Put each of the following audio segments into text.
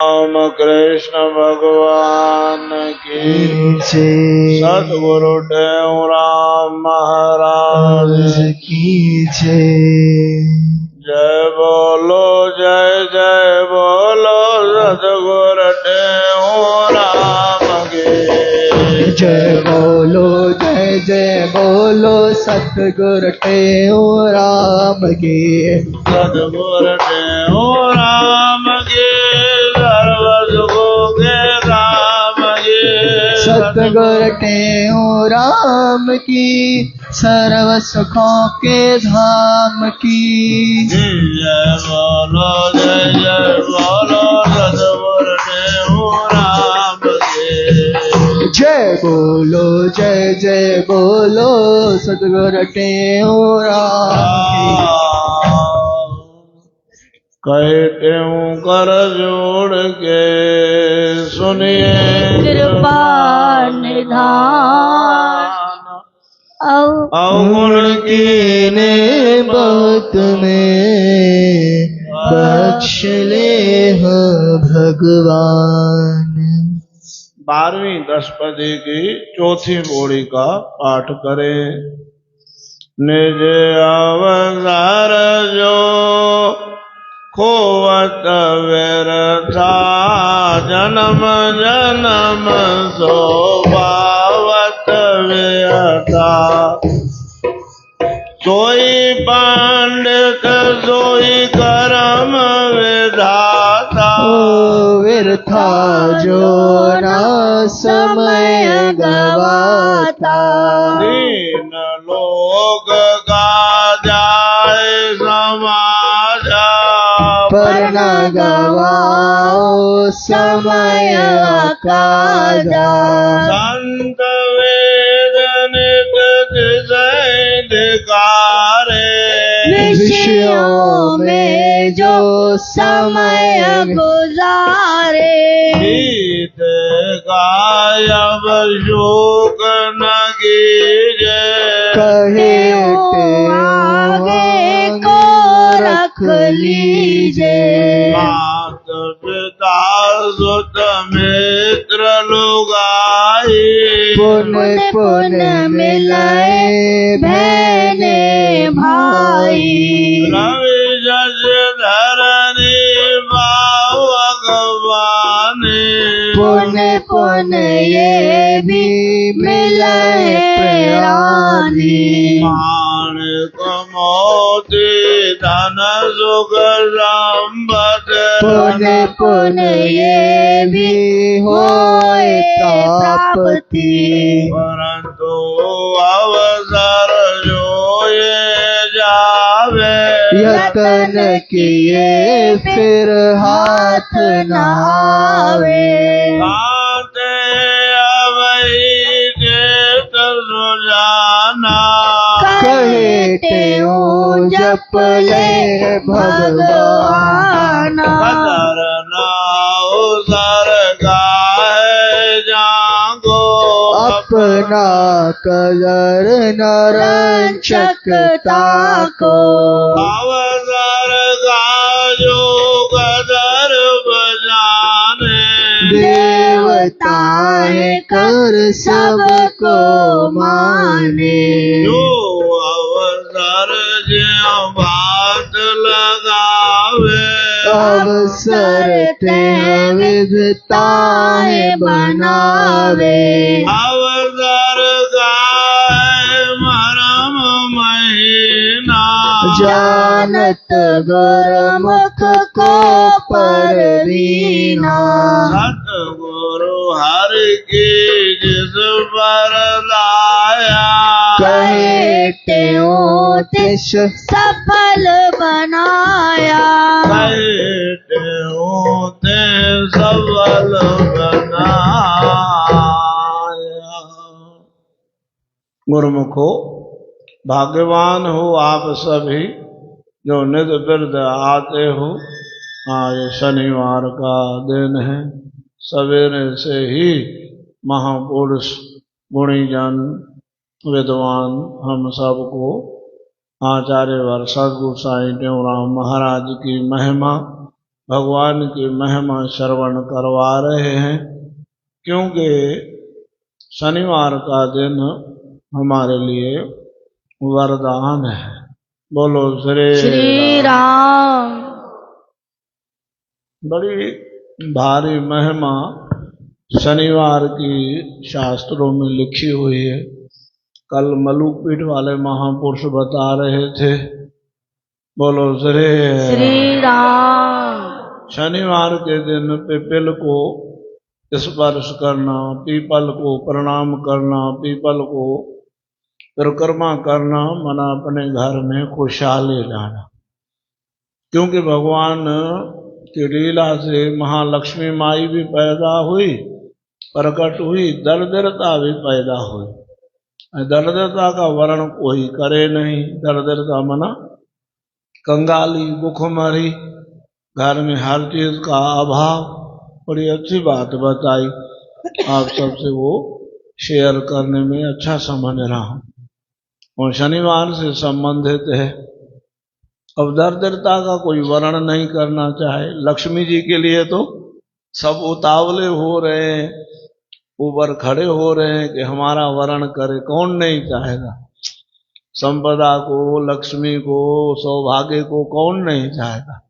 राम कृष्ण भगवान की जय। सतगुरु देवराम महाराज की जय। जय बोलो सतगुरु देवराम की जय बोलो जय बोलो सतगुरु देवराम की सतगुरु देवराम की सर्व सुखों के राम की सतगुरु देवराम की सर्व सुखों के धाम की जय बोलो सतगुरु देवराम की जय बोलो सतगुरु देवराम कहते हूँ कर जोड़ के सुनिए कृपा निधान अवगुण की ने बहुत में बख्श ले हो भगवान। 12वीं दशपदी की चौथी बोड़ी का पाठ करें। निज अवसर जो खोवत व्यर्था जन्म जन्म सो पावत व्यर्था सोई पंडित सोई कर्म विधाता व्यर्था जो ना समय गवाता दीन लोग का जाए समाजा पर न गवाओ समय काजा। संत वेद नित धिकारे विषयों में जो समय गुजारे गीत गायब शोक न कीजे कहे आगे को रख लीजिए। मात पिता सुत मित्र लुगाई पुन मिलाए बहने भाई रवि जस धरनी भगवानी पुन ये भी मिलाए प्राणी माणिक मोती धन सुख संपद पुन ये भी होए प्राप्ति परंतु अवसर जो ये जावे यतन किए फिर हाथ नावे कांते अवही चेत सुजाना कहते हो जप ले भगवान कदर नाउ सर गाय जागो अपना कदर नरंचकता को अवसर गायो कदर बजाने देवताएं कर सबको माने जो अवसर ज्यों बात लगावे अवसर ते विधताएं बनावे अवसर गाय मरम महीना जानत गुरमुख को परवीना सतगुरु हरि की जिस पर लाया कहते हो तिस सफल बनाया कहते होते सबल बनाया। गुरुमुखो भाग्यवान हो आप सभी जो निज बिरद आते हो। आज शनिवार का दिन है। सवेरे से ही महापुरुष गुणीजन विद्वान हम सबको आचार्य वर सद्गुरु साईं देवराम महाराज की महिमा भगवान की महिमा श्रवण करवा रहे हैं, क्योंकि शनिवार का दिन हमारे लिए वरदान है। बोलो श्री राम। बड़ी भारी महिमा शनिवार की शास्त्रों में लिखी हुई है। कल मलुकपीठ वाले महापुरुष बता रहे थे। बोलो श्री राम। शनिवार के दिन पीपल को स्पर्श करना, पीपल को प्रणाम करना, पीपल को परिक्रमा करना, मना अपने घर में खुशहाली लाना। क्योंकि भगवान की लीला से महालक्ष्मी माई भी पैदा हुई, प्रकट हुई, दरिद्रता भी पैदा हुई। दरिद्रता का वर्णन कोई करे नहीं। दरिद्रता मना कंगाली, भूखमरी, घर में हर चीज का अभाव। बड़ी अच्छी बात बताई, आप सबसे वो शेयर करने में अच्छा समझ रहा हूं और शनिवार से संबंधित है। अब दरिद्रता का कोई वर्णन नहीं करना चाहे। लक्ष्मी जी के लिए तो सब उतावले हो रहे हैं, ऊपर खड़े हो रहे हैं कि हमारा वर्णन करे। कौन नहीं चाहेगा? संपदा को, लक्ष्मी को, सौभाग्य को कौन नहीं चाहेगा?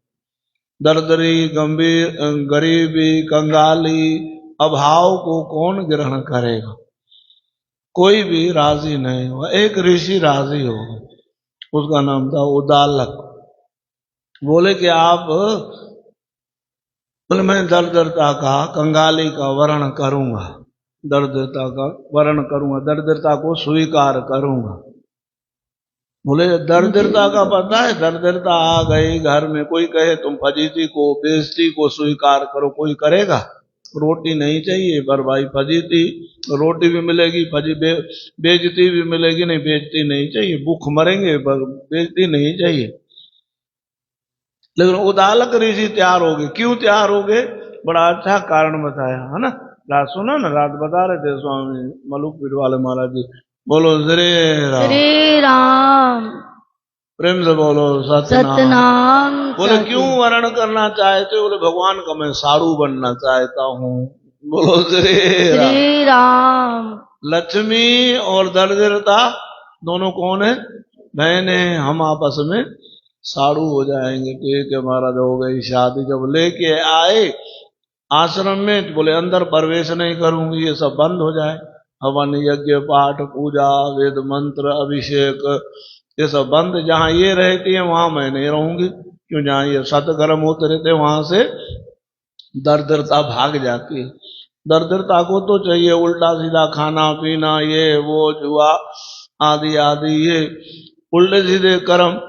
दरिद्री, गंभीर, गरीबी, कंगाली, अभाव को कौन ग्रहण करेगा? कोई भी राजी नहीं हुआ। एक ऋषि राजी हो गए, उसका नाम था उदालक। बोले कि आप, बोले मैं दरिद्रता का, कंगाली का वर्णन करूंगा, दरिद्रता का वर्णन करूंगा, दरिद्रता को स्वीकार करूंगा। बोले दरिद्रता का पता है? दरिद्रता आ गई घर में, कोई कहे तुम फजीती को, बेइज्जती को स्वीकार करो, कोई करेगा? रोटी नहीं चाहिए पर भाई फजीती, रोटी भी मिलेगी, बेइज्जती भी मिलेगी, नहीं बेइज्जती नहीं चाहिए। भूख मरेंगे पर बेइज्जती नहीं चाहिए। लेकिन उदालक ऋषि तैयार हो गए। क्यों तैयार हो गए? बड़ा अच्छा कारण बताया है ना। रात सुना ना, रात बता रहे थे स्वामी मलुकपीठ वाले महाराज जी। बोलो श्री राम। प्रेम से बोलो सतनाम। बोले क्यों वर्णन करना चाहते? बोले भगवान का मैं साड़ू बनना चाहता हूँ। बोलो श्री राम। लक्ष्मी और दरिद्रता दोनों कौन है? बहने। हम आपस में साड़ू हो जाएंगे। ठीक है महाराज, हो गई शादी। जब लेके आए आश्रम में, बोले अंदर प्रवेश नहीं करूंगी, ये सब बंद हो जाए। हवन, यज्ञ, पाठ, पूजा, वेद मंत्र, अभिषेक, ये सब बंद। जहां ये रहती है वहां मैं नहीं रहूंगी। क्यों? जहां ये सतकर्म होते रहते वहां से दरिद्रता भाग जाती है। दरिद्रता को तो चाहिए उल्टा सीधा खाना पीना, ये वो, जुआ आदि आदि, ये उल्टे सीधे कर्म।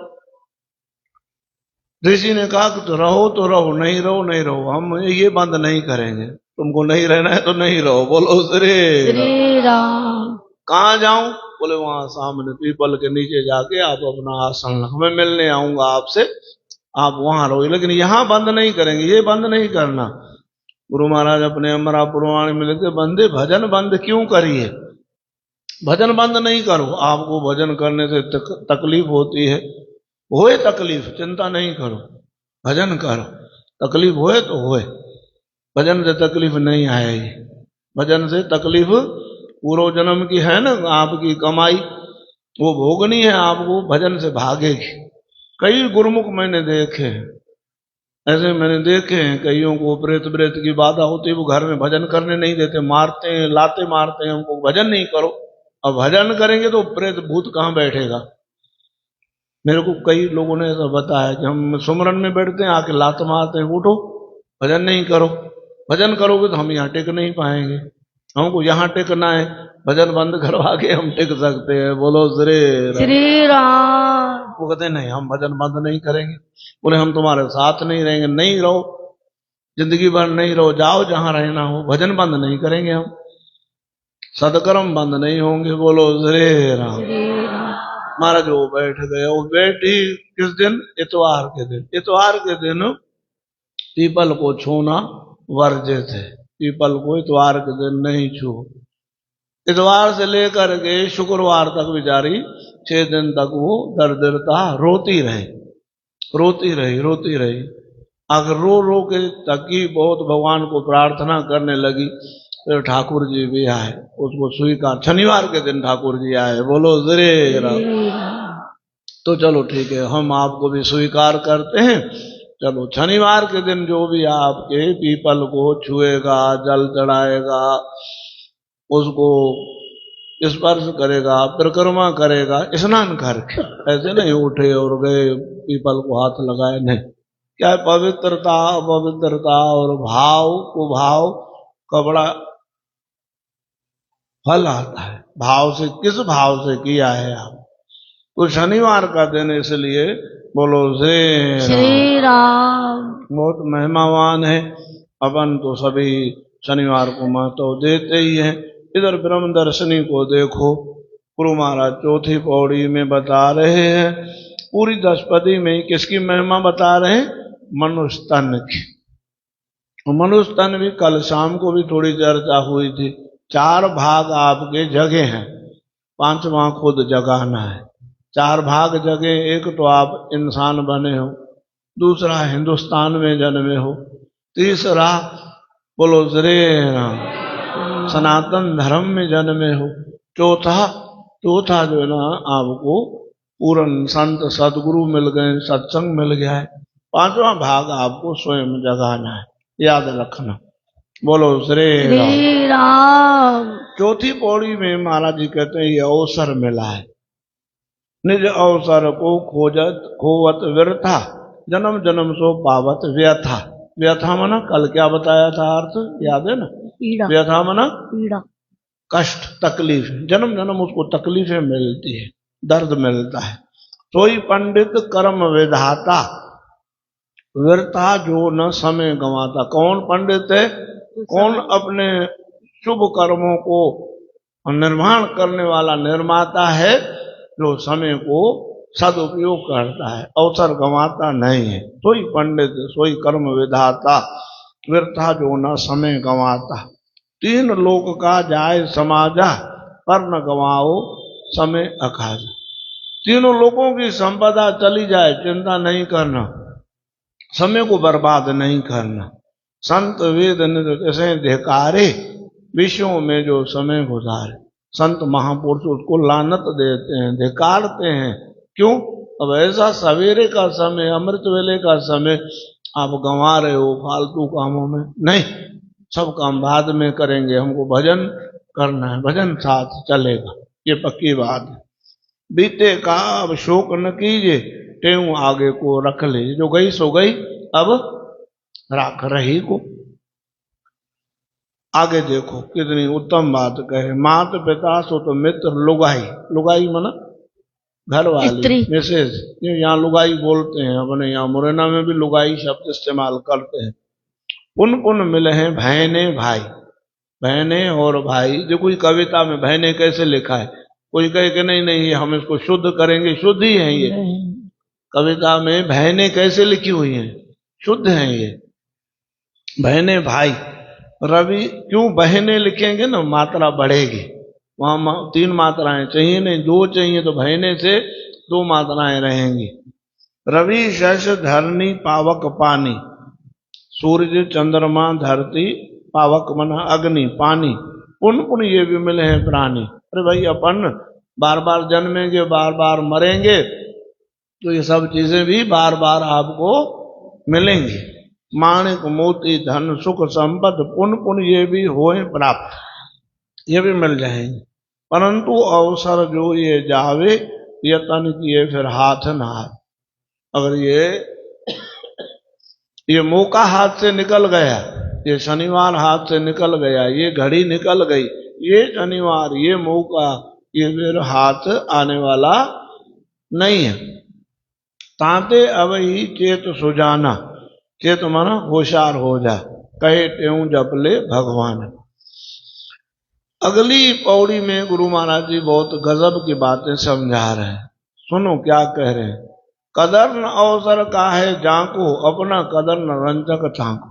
ऋषि ने कहा कि तो रहो, नहीं रहो नहीं रहो, हम ये बंद नहीं करेंगे। तुमको नहीं रहना है तो नहीं रहो। बोलो श्री राम। कहाँ जाऊं? बोले वहां सामने पीपल के नीचे जाके आप अपना आसन रखो, मैं मिलने आऊंगा आपसे, आप वहां रहो। लेकिन यहाँ बंद नहीं करेंगे, ये बंद नहीं करना। गुरु महाराज अपने अमरा पुराण में लिखते, बंदे भजन बंद क्यों करिए? भजन बंद नहीं करो। आपको भजन करने से तकलीफ होती है, होए तकलीफ, चिंता नहीं करो, भजन करो। तकलीफ होए तो होए, भजन से तकलीफ नहीं आएगी। भजन से तकलीफ पूर्व जन्म की है ना, आपकी कमाई वो भोगनी है आपको, भजन से भागेगी। कई गुरुमुख मैंने देखे हैं, ऐसे मैंने देखे हैं कईयों को प्रेत व्रेत की बाधा होती है, वो घर में भजन करने नहीं देते, मारते हैं, लाते मारते हैं हमको, भजन नहीं करो। अब भजन करेंगे तो प्रेत भूत कहाँ बैठेगा? मेरे को कई लोगों ने ऐसा बताया कि हम सुमरन में बैठते हैं, आके लात मारते हैं, उठो भजन नहीं करो। भजन करोगे तो हम यहाँ टिक नहीं पाएंगे, हमको यहाँ टिकना है। भजन बंद करवा के हम टिक सकते हैं। बोलो श्री राम। वो कहते नहीं, हम भजन बंद नहीं करेंगे। बोले हम तुम्हारे साथ नहीं रहेंगे। नहीं रहो, जिंदगी भर नहीं रहो, जाओ जहां रहना हो, भजन बंद नहीं करेंगे हम, सदकर्म बंद नहीं होंगे। बोलो श्री राम। महाराज वो बैठ गए। वो बैठी किस दिन? इतवार के दिन। इतवार के दिन पीपल को छूना वर्जित है। पीपल को इतवार के दिन नहीं छू। इतवार से लेकर के शुक्रवार तक बेचारी 6 दिन तक वो दरिद्रता रोती रही। अगर रो रो के तकी बहुत भगवान को प्रार्थना करने लगी, फिर ठाकुर जी भी आए, उसको स्वीकार। शनिवार के दिन ठाकुर जी आए, बोलो श्री राम। श्री राम। तो चलो ठीक है, हम आपको भी स्वीकार करते हैं। चलो शनिवार के दिन जो भी आपके पीपल को छुएगा, जल चढ़ाएगा, उसको स्पर्श करेगा, परिक्रमा करेगा, स्नान करके, ऐसे नहीं उठे और गए पीपल को हाथ लगाए, नहीं। क्या है, पवित्रता अपवित्रता और भाव कुभाव का बड़ा फल आता है। भाव से, किस भाव से किया है आप। तो शनिवार का दिन इसलिए बोलो श्री राम। बहुत महिमावान है। अपन तो सभी शनिवार को महत्व देते ही हैं। इधर ब्रह्म दर्शनी को देखो, गुरु महाराज चौथी पौड़ी में बता रहे हैं, पूरी दशपदी में किसकी महिमा बता रहे हैं, मनुष्य तन की। मनुष्य तन भी कल शाम को भी थोड़ी चर्चा हुई थी। 4 भाग आपके जगह हैं, 5वां खुद जगाना है। 4 भाग जगह, एक तो आप इंसान बने हो, दूसरा हिंदुस्तान में जन्मे हो, तीसरा बोलो श्री राम सनातन धर्म में जन्मे हो, चौथा जो है ना आपको पूर्ण संत सदगुरु मिल गए, सत्संग मिल गया है। 5वां भाग आपको स्वयं जगाना है, याद रखना। बोलो श्री राम। चौथी पौड़ी में महाराज जी कहते हैं ये अवसर मिला है, निज अवसर को खोवत व्यर्था, जन्म जन्म सो पावत व्यथा। व्यथा मना कल क्या बताया था अर्थ, याद है ना, पीड़ा। व्यथा मना पीड़ा, कष्ट, तकलीफ। जन्म जन्म उसको तकलीफें मिलती है, दर्द मिलता है। सोई पंडित कर्म विधाता, व्यर्था जो न समय गंवाता। कौन पंडित है, कौन अपने शुभ कर्मों को निर्माण करने वाला निर्माता है, जो समय को सदुपयोग करता है, अवसर गंवाता नहीं है। सोई पंडित सोई कर्म विधाता, व्यर्था जो न समय गंवाता। 3 लोक का जाए समाजा, पर न गंवाओ समय अखाजा। 3 लोगों की संपदा चली जाए, चिंता नहीं करना, समय को बर्बाद नहीं करना। संत वेद नित से धिकारे, विश्वों में जो समय गुजारे। संत महापुरुष उसको लानत देते हैं, धिकारते हैं। क्यों? अब ऐसा सवेरे का समय, अमृत वेले का समय आप गंवा रहे हो फालतू कामों में। नहीं, सब काम बाद में करेंगे, हमको भजन करना है, भजन साथ चलेगा, ये पक्की बात है। बीते का अब शोक न कीजिए, टेऊ आगे को रख ले। जो गई सो गई, अब राख रही को। आगे देखो कितनी उत्तम बात कहे, मात पिता सो तो मित्र लुगाई। लुगाई मना घर वाली, मिसेज। यहाँ लुगाई बोलते हैं, अपने यहाँ मुरैना में भी लुगाई शब्द इस्तेमाल करते हैं। पुन पुन मिले हैं बहने भाई। बहने और भाई, जो कोई कविता में बहने कैसे लिखा है, कोई कहे कि नहीं नहीं हम इसको शुद्ध करेंगे, शुद्ध ही है ये। कविता में बहने कैसे लिखी हुई हैं, शुद्ध हैं ये। बहने भाई, रवि क्यों बहने लिखेंगे ना, मात्रा बढ़ेगी। वहां 3 मात्राएं चाहिए, नहीं 2 चाहिए, तो बहने से 2 मात्राएं रहेंगी। रवि शश धरनी पावक पानी, सूर्य चंद्रमा धरती, पावक मना अग्नि पानी, पुन पुन ये भी मिले हैं प्राणी। अरे भाई अपन बार बार जन्मेंगे, बार बार मरेंगे, तो ये सब चीजें भी बार बार आपको मिलेंगी। माणिक मोती धन सुख संपद, पुन पुन ये भी होए प्राप्त, ये भी मिल जाएंगे। परंतु अवसर जो ये जावे, यतन किए फिर हाथ न आए। अगर ये मौका हाथ से निकल गया, ये शनिवार हाथ से निकल गया, ये घड़ी निकल गई, ये शनिवार, ये मौका, ये फिर हाथ आने वाला नहीं है। ताते अब ही चेत सुजाना, चेत माना होशियार हो जा, कहे त्यों जप ले भगवान। अगली पौड़ी में गुरु महाराज जी बहुत गजब की बातें समझा रहे हैं। सुनो क्या कह रहे हैं। कदर न अवसर का है जाको, अपना कदर न रंजक चाको।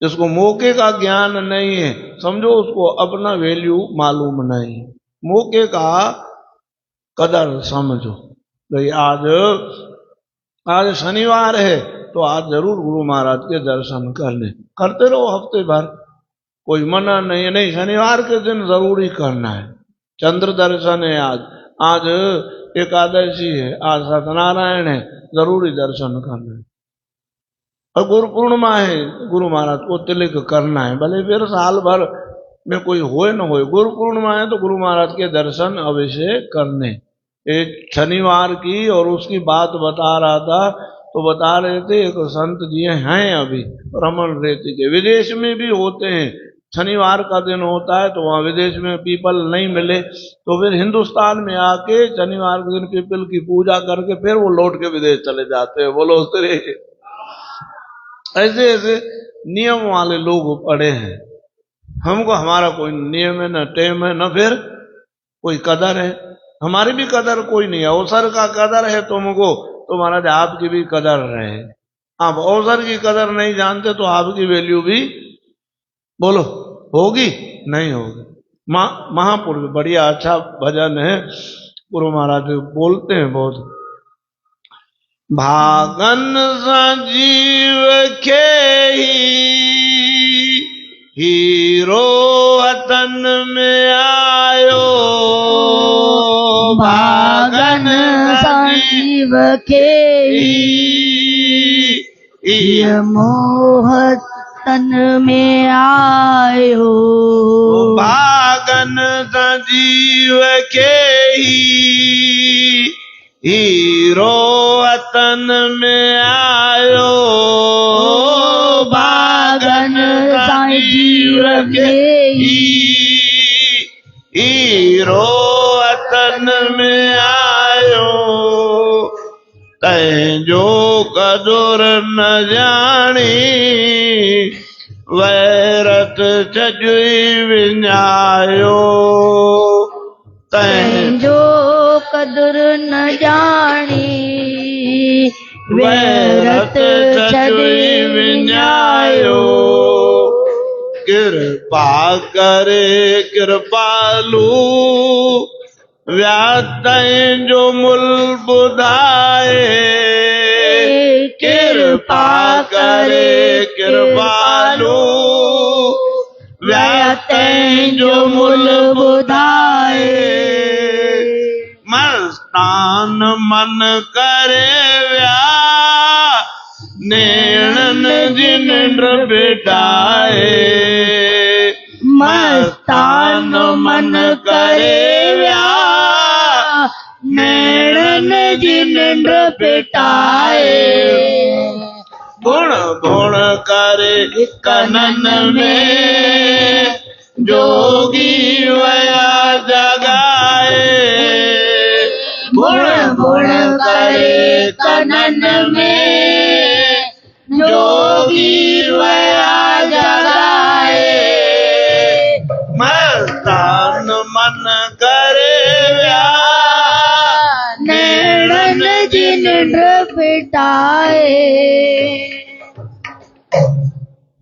जिसको मौके का ज्ञान नहीं है, समझो उसको अपना वैल्यू मालूम नहीं। मौके का कदर समझो। भाई आज शनिवार है, तो आज जरूर गुरु महाराज के दर्शन कर ले। करते रहो हफ्ते भर, कोई मना नहीं। नहीं, शनिवार के दिन जरूर ही करना है। चंद्र दर्शन है आज एकादशी है, आज सत्यनारायण है, जरूरी दर्शन करना है। और गुरु पूर्णिमा है, गुरु महाराज को तिलक करना है। भले फिर साल भर में कोई होए न होए, गुरु पूर्णिमा है तो गुरु महाराज के दर्शन अवश्य करने। एक शनिवार की और उसकी बात बता रहा था, तो बता रहे थे एक संत जी हैं अभी रमन रेती के, विदेश में भी होते हैं। शनिवार का दिन होता है तो वहाँ विदेश में पीपल नहीं मिले तो फिर हिंदुस्तान में आके शनिवार के दिन पीपल की पूजा करके फिर वो लौट के विदेश चले जाते हैं। बोलो तेरे, ऐसे ऐसे नियम वाले लोग पड़े हैं। हमको हमारा कोई नियम है, न टेम है, न फिर कोई कदर है। हमारी भी कदर कोई नहीं है। अवसर का कदर है तुमको तो महाराज आपकी भी कदर रहे। आप अवसर की कदर नहीं जानते तो आपकी वैल्यू भी बोलो होगी नहीं होगी। महापुरुष बढ़िया अच्छा भजन है, गुरु महाराज बोलते हैं बहुत। भागन संजीव के हीरो वतन में आयो, भागन संजीव के मोह तन में आयो। भागन संजीव के हीरो वतन में आयो, भागन संजीव के हीरो वतन में आयो। तैं जो कदुर न जानी, वैरत छजुई विञायो। तैं जो कदुर न जानी, वैरत छजुई विञायो। कृपा करे कृपालु, व्यातैं जो मूल बुधाए। कृपा करे कृपालु, व्यातैं जो मूल बुधाए। मस्तान मन करे व्या, नेणन जिन नृ बिटाए। मस्तान मन करे व्या, नैणन जिन नृ पिटाए। गुण गुण करे कनन में, जोगी वया जगाए। गुण गुण करे कनन में, जोगी वया जगाए। मस्तान मन करे व्या, नैणन जिन नृ पिटाए।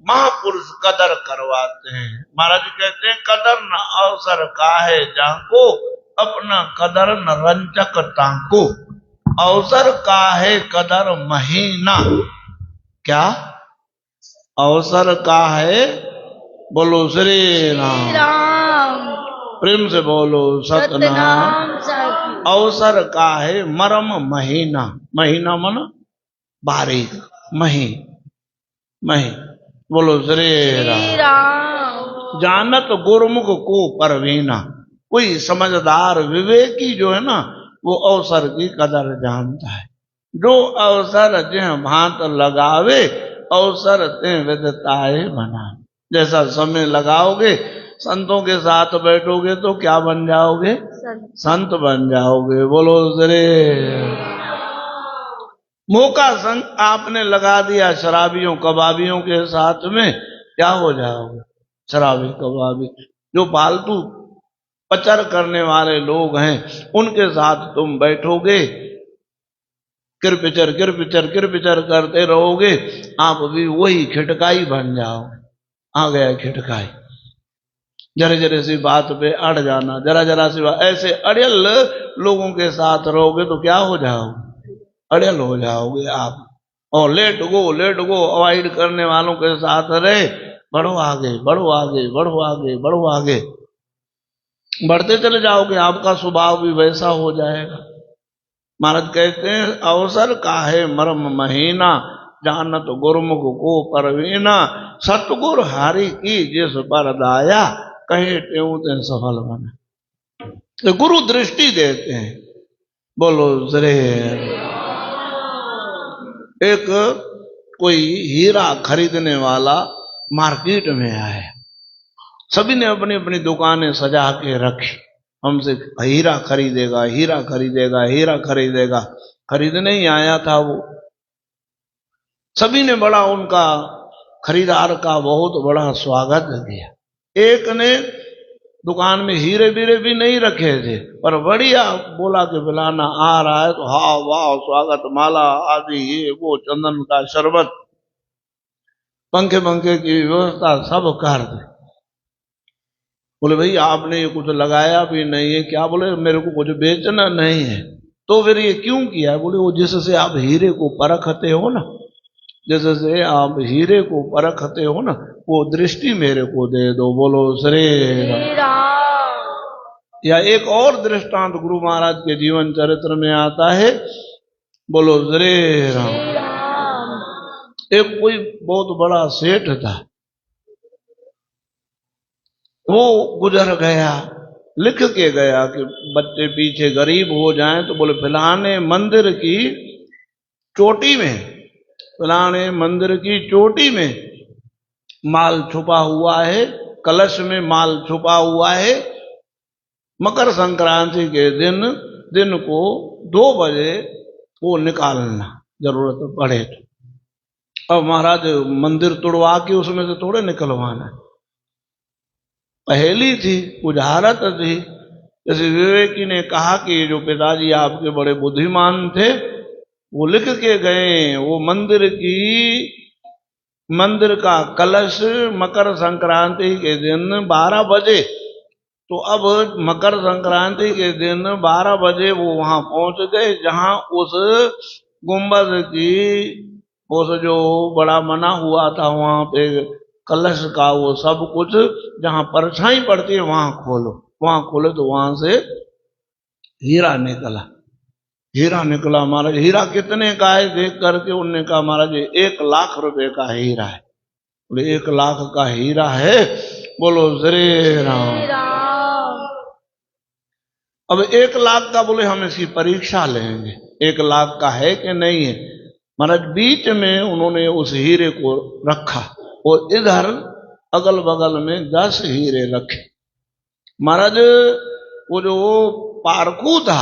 महापुरुष कदर करवाते हैं। महाराज कहते हैं कदर न अवसर काहे जाको, अपना कदर न रंचक ताको। अवसर काहे कदर महीना, क्या अवसर काहे? बोलो श्री राम, प्रेम से बोलो सतनाम। अवसर काहे मरम महीना, महीना मन बारीक, मही मही। बोलो श्री राम। जानत गुरुमुख को परवीना, कोई समझदार विवेकी जो है ना वो अवसर की कदर जानता है। जो अवसर जिह भांत लगावे, अवसर ते विदताए बना। जैसा समय लगाओगे, संतों के साथ बैठोगे तो क्या बन जाओगे? संत बन जाओगे। बोलो श्री। मौका संग आपने लगा दिया शराबियों कबाबियों के साथ में, क्या हो जाओगे? शराबी कबाबी। जो फालतू पचर करने वाले लोग हैं उनके साथ तुम बैठोगे, किरपिचर किरपिचर किरपिचर करते रहोगे, आप भी वही खिटकाई बन जाओगे। आ गया खिटकाई। जरा जरा सी बात पे अड़ जाना, जरा जरा सी बात, ऐसे अड़ियल लोगों के साथ रहोगे तो क्या हो जाओगे? अड़ियल हो जाओगे आप। और लेट गो अवॉइड करने वालों के साथ रहे। बढ़ो आगे, बढ़ो आगे, बढ़ो आगे, बढ़ो आगे, बढ़ते चले जाओगे, आपका स्वभाव भी वैसा हो जाएगा। महाराज कहते हैं अवसर काहे मर्म महीना, जानत गुरुमुख को परवीना, सतगुर हारी की जिस पर दाया, कहे त्यों ते सफल बने। तो गुरु दृष्टि देते हैं। बोलो जरे। एक कोई हीरा खरीदने वाला मार्केट में आया, सभी ने अपनी अपनी दुकानें सजा के रखी, हमसे हीरा खरीदेगा, हीरा खरीदेगा, हीरा खरीदेगा। खरीदने ही आया था वो। सभी ने बड़ा उनका खरीदार का बहुत बड़ा स्वागत किया। एक ने दुकान में हीरे बीरे भी नहीं रखे थे, पर बढ़िया बोला कि फलाना आ रहा है तो हाँ वाह स्वागत माला आदि ये वो चंदन का शरबत, पंखे पंखे की व्यवस्था सब कर दी। बोले भाई आपने ये कुछ लगाया भी नहीं है क्या? बोले मेरे को कुछ बेचना नहीं है। तो फिर ये क्यों किया? बोले वो जिससे आप हीरे को परखते हो ना, जिससे आप हीरे को परखते हो ना, वो दृष्टि मेरे को दे दो। बोलो श्री राम। या एक और दृष्टांत गुरु महाराज के जीवन चरित्र में आता है। बोलो श्री राम। एक कोई बहुत बड़ा सेठ था, वो गुजर गया, लिख के गया कि बच्चे पीछे गरीब हो जाएं तो बोले फलाने मंदिर की चोटी में, फलाने मंदिर की चोटी में माल छुपा हुआ है, कलश में माल छुपा हुआ है। मकर संक्रांति के दिन को 2 बजे वो निकालना जरूरत पड़े तो। अब महाराज मंदिर तुड़वा के उसमें से थोड़े निकलवाना, पहेली थी, बुझारत थी। जैसे विवेकी ने कहा कि जो पिताजी आपके बड़े बुद्धिमान थे, वो लिख के गए वो मंदिर का कलश मकर संक्रांति के दिन 12 बजे। तो अब मकर संक्रांति के दिन 12 बजे वो वहां पहुंच गए, जहां उस गुंबद की उस जो बड़ा मना हुआ था वहां पे कलश का वो सब कुछ जहां परछाई पड़ती है वहां खोलो। वहां खोले तो वहां से हीरा निकला। हीरा निकला। महाराज हीरा कितने का है देख करके उनने कहा महाराज 1 लाख रुपए का हीरा है। बोले 1 लाख का हीरा है? बोलो श्री राम। अब 1 लाख का बोले हम इसकी परीक्षा लेंगे, 1 लाख का है कि नहीं है। महाराज बीच में उन्होंने उस हीरे को रखा और इधर अगल बगल में 10 हीरे रखे। महाराज वो जो पारकू था,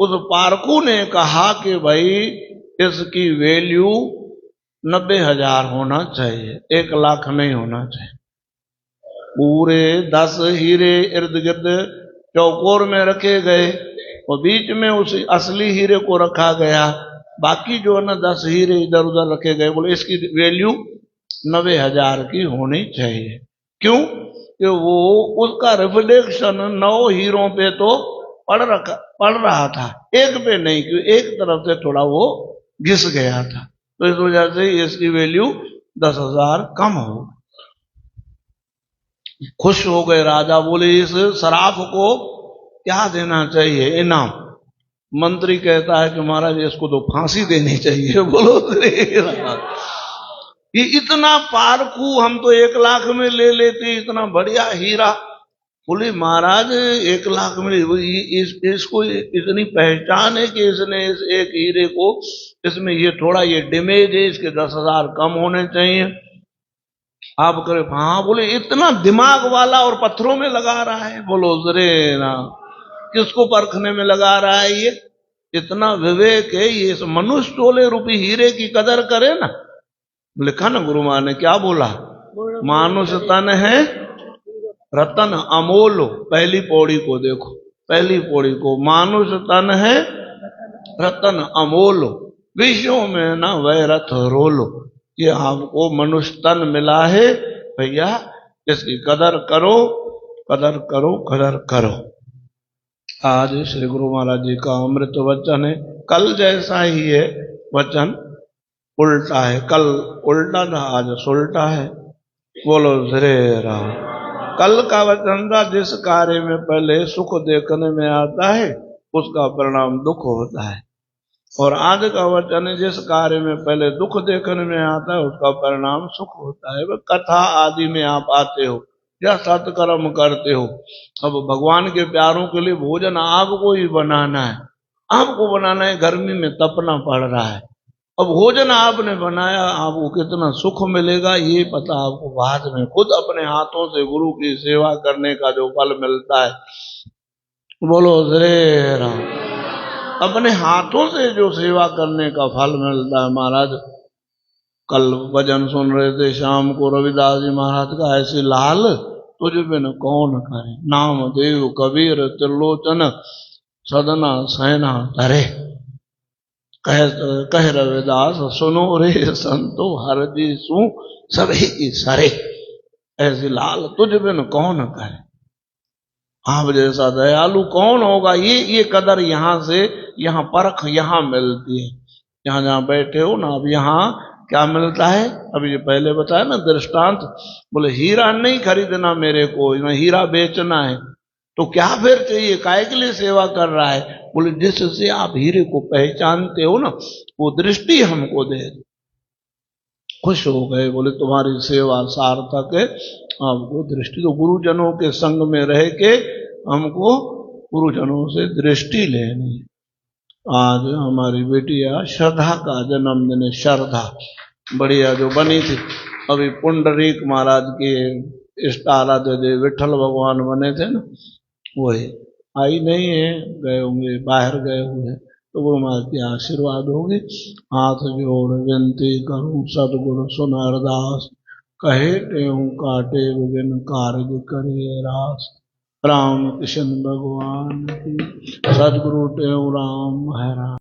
उस पारकू ने कहा कि भाई इसकी वैल्यू 90,000 होना चाहिए, 1 लाख नहीं होना चाहिए। पूरे 10 हीरे इर्द गिर्द चौकोर में रखे गए और बीच में उस असली हीरे को रखा गया। बाकी जो है ना 10 हीरे इधर उधर रखे गए। बोले इसकी वैल्यू 90,000 की होनी चाहिए। क्यों? कि वो उसका रिफ्लेक्शन 9 हीरों पे तो पड़ रहा था, एक पे नहीं, क्यों एक तरफ से थोड़ा वो घिस गया था, तो इस वजह से इसकी वैल्यू 10,000 कम हो। खुश हो गए राजा। बोले इस शराफ को क्या देना चाहिए इनाम? मंत्री कहता है कि महाराज इसको तो फांसी देनी चाहिए। बोलो ये इतना पारकू हम तो 1 लाख में ले लेते, इतना बढ़िया हीरा। बोले महाराज 1 लाख में इसको इतनी पहचान है कि इसने इस एक हीरे को, इसमें ये थोड़ा ये डैमेज है, इसके 10,000 कम होने चाहिए। आप करे हाँ। बोले इतना दिमाग वाला और पत्थरों में लगा रहा है। बोलो जरे ना, किसको परखने में लगा रहा है? ये इतना विवेक है, ये इस मनुष्य टोले रूपी हीरे की कदर करे ना। लिखा ना गुरु महाराज ने क्या बोला? मानुष तन है रतन अमोलो। पहली पौड़ी को देखो, पहली पौड़ी को, मानुष तन है रतन अमोलो, विषयों में न वैरथ रोलो। ये आपको मनुष्य तन मिला है भैया, इसकी कदर करो, कदर करो, कदर करो। आज श्री गुरु महाराज जी का अमृत वचन है, कल जैसा ही है वचन, उल्टा है, कल उल्टा था आज सुलटा है। बोलो श्री राम। कल का वचन था जिस कार्य में पहले सुख देखने में आता है उसका परिणाम दुख होता है, और आज का वचन है जिस कार्य में पहले दुख देखने में आता है उसका परिणाम सुख होता है। वह कथा आदि में आप आते हो या सत्कर्म करते हो, अब भगवान के प्यारों के लिए भोजन आपको ही बनाना है, आपको बनाना है, गर्मी में तपना पड़ रहा है। अब भोजन आपने बनाया, आपको कितना सुख मिलेगा ये पता आपको बाद में। खुद अपने हाथों से गुरु की सेवा करने का जो फल मिलता है, बोलो श्री राम, अपने हाथों से जो सेवा करने का फल मिलता है। महाराज कल भजन सुन रहे थे शाम को रविदास जी महाराज का, ऐसे लाल तुझ बिन कौन करे, नाम देव कबीर त्रिलोचन सदना सहना धरे। कह रविदास सुनो रे संतो हर जी सू सभी की सरे, ऐसे लाल तुझ बिन कौन करे, आप जैसा दयालु कौन होगा। ये कदर यहाँ से, यहाँ परख यहाँ मिलती है। यहाँ जहाँ बैठे हो ना, अब यहाँ क्या मिलता है, अभी ये पहले बताया ना दृष्टांत, बोले हीरा नहीं खरीदना मेरे को, मैं हीरा बेचना है, तो क्या फिर चाहिए, काय के लिए सेवा कर रहा है। बोले जिससे आप हीरे को पहचानते हो ना, वो दृष्टि हमको दे। खुश हो गए, बोले तुम्हारी सेवा सार्थक है, आपको दृष्टि। तो गुरुजनों के संग में रह के हमको गुरुजनों से दृष्टि लेनी। आज हमारी बेटिया श्रद्धा का जन्मदिन है, श्रद्धा बढ़िया जो बनी थी, अभी पुंडरीक महाराज के इष्टाराध्य देव विठल भगवान बने थे ना, वही आई नहीं है, गए होंगे, बाहर गए हुए, तो वो महाराज के आशीर्वाद होंगे। हाथ जोड़ विनती करूं सदगुरु सुन अरदास, कहे टेऊ काटे बिन कार्य करे रास। राम कृष्ण भगवान की, सदगुरु टेऊ राम है राम।